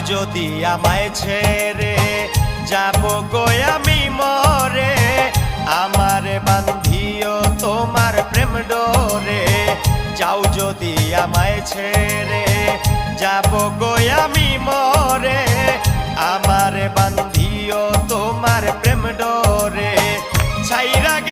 যদি আমায় ছেড়ে যাব গো আমি মরে, আমারে বান্ধিও তোমার প্রেম ডোরে। যাও যদি আমায় ছেড়ে যাব গো আমি মরে, আমারে বান্ধিও তোমার প্রেম ডোরে। ছাইরা